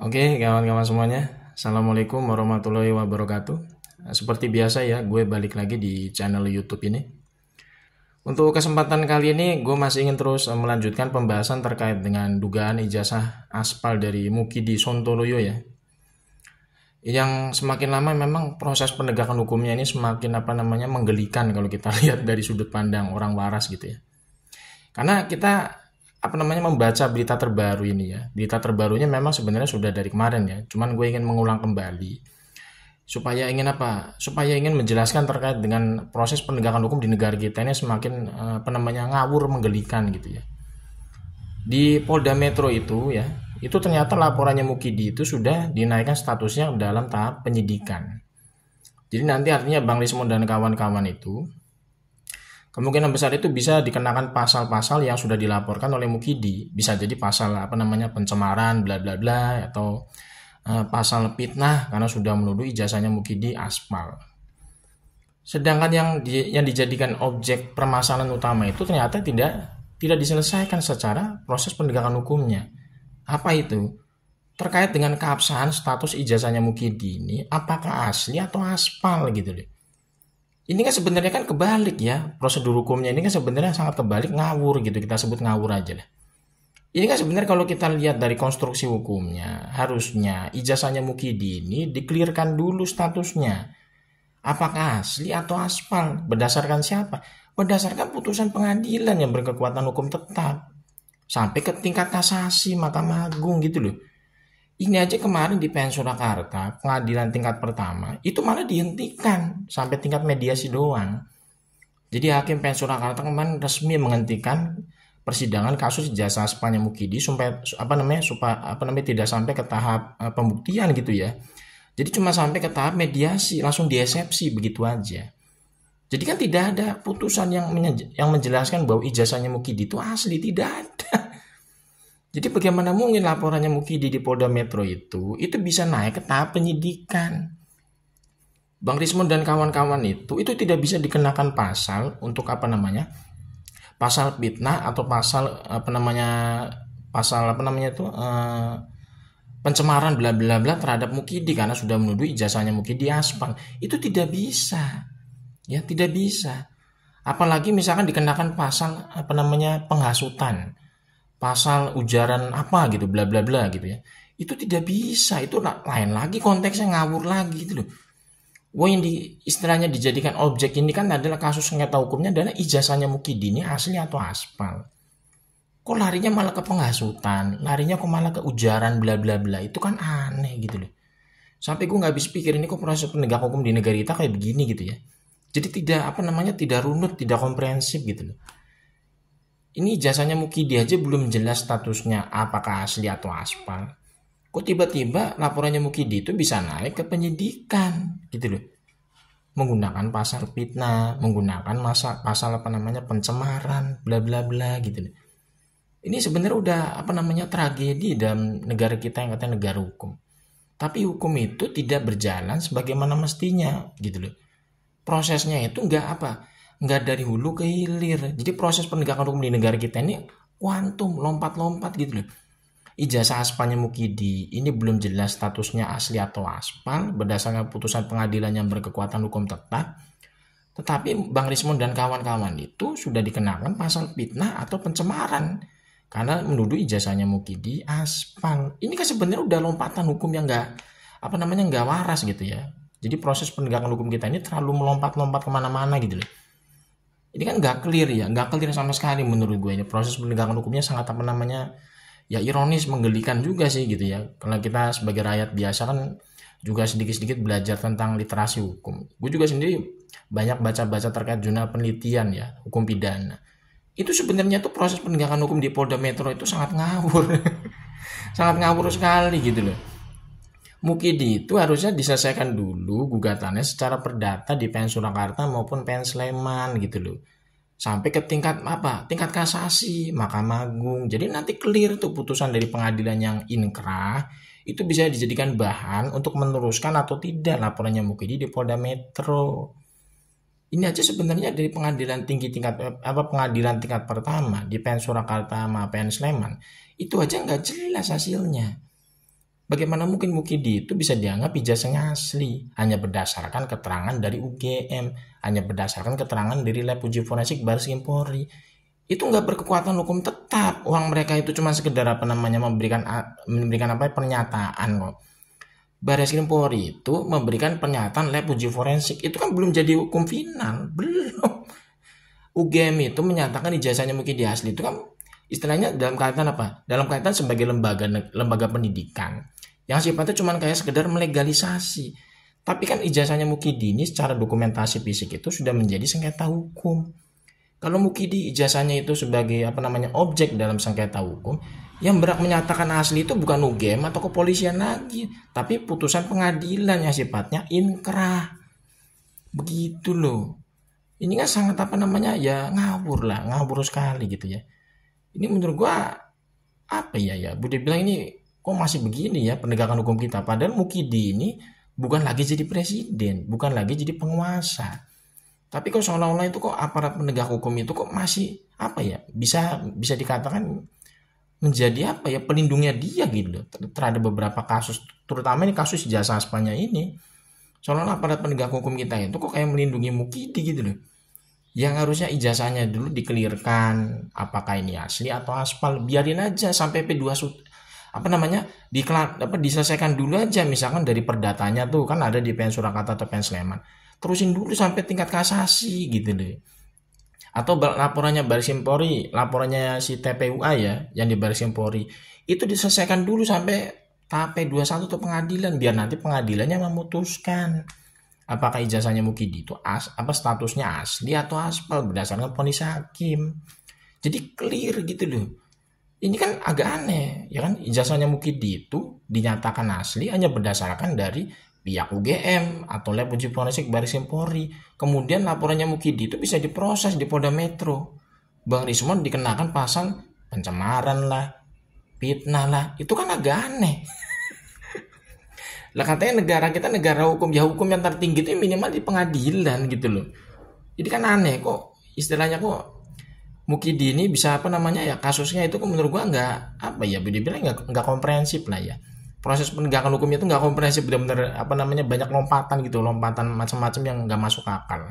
Oke, kawan-kawan semuanya. Assalamualaikum warahmatullahi wabarakatuh. Seperti biasa ya, gue balik lagi di channel YouTube ini. Untuk kesempatan kali ini, gue masih ingin terus melanjutkan pembahasan terkait dengan dugaan ijazah aspal dari Mukidi Sontoloyo ya. Yang semakin lama memang proses penegakan hukumnya ini semakin menggelikan kalau kita lihat dari sudut pandang orang waras gitu ya. Karena kita membaca berita terbaru ini ya. Berita terbarunya memang sebenarnya sudah dari kemarin ya. Cuman gue ingin mengulang kembali supaya ingin menjelaskan terkait dengan proses penegakan hukum di negara kita ini semakin ngawur menggelikan gitu ya. Di Polda Metro itu ya, itu ternyata laporannya Mukidi itu sudah dinaikkan statusnya dalam tahap penyidikan. Jadi nanti artinya Bang Rismon dan kawan-kawan itu kemungkinan besar itu bisa dikenakan pasal-pasal yang sudah dilaporkan oleh Mukidi. Bisa jadi pasal pencemaran bla bla bla atau pasal fitnah karena sudah menuduh ijazahnya Mukidi aspal. Sedangkan yang dijadikan objek permasalahan utama itu ternyata tidak diselesaikan secara proses penegakan hukumnya. Apa itu? Terkait dengan keabsahan status ijazahnya Mukidi ini apakah asli atau aspal gitu deh. Ini kan sebenarnya kan kebalik ya, prosedur hukumnya ini kan sebenarnya sangat kebalik, ngawur gitu, kita sebut ngawur aja lah. Ini kan sebenarnya kalau kita lihat dari konstruksi hukumnya, harusnya ijazahnya Mukidi ini dikelirkan dulu statusnya. Apakah asli atau aspal? Berdasarkan siapa? Berdasarkan putusan pengadilan yang berkekuatan hukum tetap. Sampai ke tingkat kasasi, Mahkamah Agung gitu loh. Ini aja kemarin di PN Surakarta, pengadilan tingkat pertama, itu malah dihentikan sampai tingkat mediasi doang. Jadi Hakim PN Surakarta kemarin resmi menghentikan persidangan kasus ijazah aspalnya Mukidi supaya tidak sampai ke tahap pembuktian gitu ya. Jadi cuma sampai ke tahap mediasi, langsung diesepsi begitu aja. Jadi kan tidak ada putusan yang menjelaskan bahwa ijazahnya Mukidi itu asli, tidak ada. Jadi bagaimana mungkin laporannya Mukidi di Polda Metro itu bisa naik ke tahap penyidikan. Bang Rismon dan kawan-kawan itu tidak bisa dikenakan pasal untuk pasal fitnah atau pencemaran bla bla bla terhadap Mukidi karena sudah menuduh ijazahnya Mukidi aspal. Itu tidak bisa. Ya, tidak bisa. Apalagi misalkan dikenakan pasal penghasutan, pasal ujaran gitu bla bla bla gitu ya, itu tidak bisa, itu lain lagi konteksnya, ngawur lagi gitu loh. Yang istilahnya dijadikan objek ini kan adalah kasus sengketa hukumnya adalah ijazahnya Mukidi ini asli atau aspal. Kok larinya malah ke penghasutan, larinya kok malah ke ujaran bla bla bla, itu kan aneh gitu loh. Sampai gue nggak habis pikir ini kok proses penegak hukum di negara kita kayak begini gitu ya. Jadi tidak runut, tidak komprehensif gitu loh. Ini ijazahnya Mukidi aja belum jelas statusnya apakah asli atau aspal. Kok tiba-tiba laporannya Mukidi itu bisa naik ke penyidikan gitu loh. Menggunakan pasal fitnah, menggunakan pasal pencemaran, bla bla bla gitu loh. Ini sebenarnya udah tragedi dalam negara kita yang katanya negara hukum. Tapi hukum itu tidak berjalan sebagaimana mestinya gitu loh. Prosesnya itu nggak dari hulu ke hilir. Jadi proses penegakan hukum di negara kita ini kuantum, lompat-lompat gitu loh. Ijazah aspalnya Mukidi ini belum jelas statusnya asli atau aspal berdasarkan putusan pengadilan yang berkekuatan hukum tetap. Tetapi Bang Rismon dan kawan-kawan itu sudah dikenakan pasal fitnah atau pencemaran karena menuduh ijazahnya Mukidi aspal. Ini kan sebenarnya udah lompatan hukum yang nggak waras gitu ya. Jadi proses penegakan hukum kita ini terlalu melompat-lompat kemana-mana gitu loh. Ini kan nggak clear sama sekali menurut gue. Ini proses penegakan hukumnya sangat ironis, menggelikan juga sih gitu ya. Kalau kita sebagai rakyat biasa kan juga sedikit-sedikit belajar tentang literasi hukum. Gue juga sendiri banyak baca-baca terkait jurnal penelitian ya, hukum pidana. Itu sebenarnya tuh proses penegakan hukum di Polda Metro itu sangat ngawur. Sangat ngawur sekali gitu loh. Mukidi itu harusnya diselesaikan dulu gugatannya secara perdata di PN Surakarta maupun PN Sleman gitu loh. Sampai ke tingkat kasasi, Mahkamah Agung. Jadi nanti clear tuh putusan dari pengadilan yang inkrah itu bisa dijadikan bahan untuk meneruskan atau tidak laporannya Mukidi di Polda Metro. Ini aja sebenarnya dari pengadilan tingkat pertama di PN Surakarta sama PN Sleman itu aja nggak jelas hasilnya. Bagaimana mungkin Mukidi itu bisa dianggap ijazahnya asli hanya berdasarkan keterangan dari UGM, hanya berdasarkan keterangan dari lab uji forensik Baris Krim Polri. Itu nggak berkekuatan hukum tetap. Uang mereka itu cuma sekedar memberikan pernyataan kok. Baris Krim Polri itu memberikan pernyataan lab uji forensik, itu kan belum jadi hukum final, belum. UGM itu menyatakan ijazahnya Mukidi asli, itu kan istilahnya dalam kaitan apa? Dalam kaitan sebagai lembaga pendidikan yang sifatnya cuma kayak sekedar melegalisasi. Tapi kan ijazahnya Mukidi ini secara dokumentasi fisik itu sudah menjadi sengketa hukum. Kalau Mukidi ijazahnya itu sebagai objek dalam sengketa hukum, yang berhak menyatakan asli itu bukan UGM atau kepolisian lagi, tapi putusan pengadilan yang sifatnya inkrah. Begitu loh. Ini kan sangat ngawur sekali gitu ya. Ini menurut gua boleh bilang ini kok masih begini ya penegakan hukum kita. Padahal Mukidi ini bukan lagi jadi presiden, bukan lagi jadi penguasa. Tapi kok seolah-olah itu kok aparat penegak hukum itu kok masih bisa dikatakan menjadi pelindungnya dia gitu terhadap beberapa kasus, terutama ini kasus ijazah aspalnya ini. Seolah-olah aparat penegak hukum kita itu kok kayak melindungi Mukidi gitu loh. Yang harusnya ijazahnya dulu dikelirkan apakah ini asli atau aspal, biarin aja sampai P2 diselesaikan dulu aja, misalkan dari perdatanya tuh kan ada di PN Surakarta atau PN Sleman, terusin dulu sampai tingkat kasasi gitu loh. Atau laporannya Baris Krim Polri, laporannya si TPUA ya yang di Baris Krim Polri itu diselesaikan dulu sampai tahap P21 atau pengadilan, biar nanti pengadilannya memutuskan apakah ijazahnya Mukidi itu statusnya asli atau aspal berdasarkan vonis hakim. Jadi clear gitu loh. Ini kan agak aneh, ya kan, ijazahnya Mukidi itu dinyatakan asli hanya berdasarkan dari pihak UGM atau lab uji forensik Baris Krim Polri. Kemudian laporannya Mukidi itu bisa diproses di Polda Metro. Bang Rismon dikenakan pasal pencemaran lah, fitnah lah. Itu kan agak aneh. Lah katanya negara kita negara hukum, ya hukum yang tertinggi itu minimal di pengadilan gitu loh. Jadi kan aneh kok istilahnya kok Mukidi ini bisa kasusnya itu menurut gua nggak komprehensif lah ya. Proses penegakan hukumnya itu nggak komprehensif, benar-benar banyak lompatan macam-macam yang nggak masuk akal.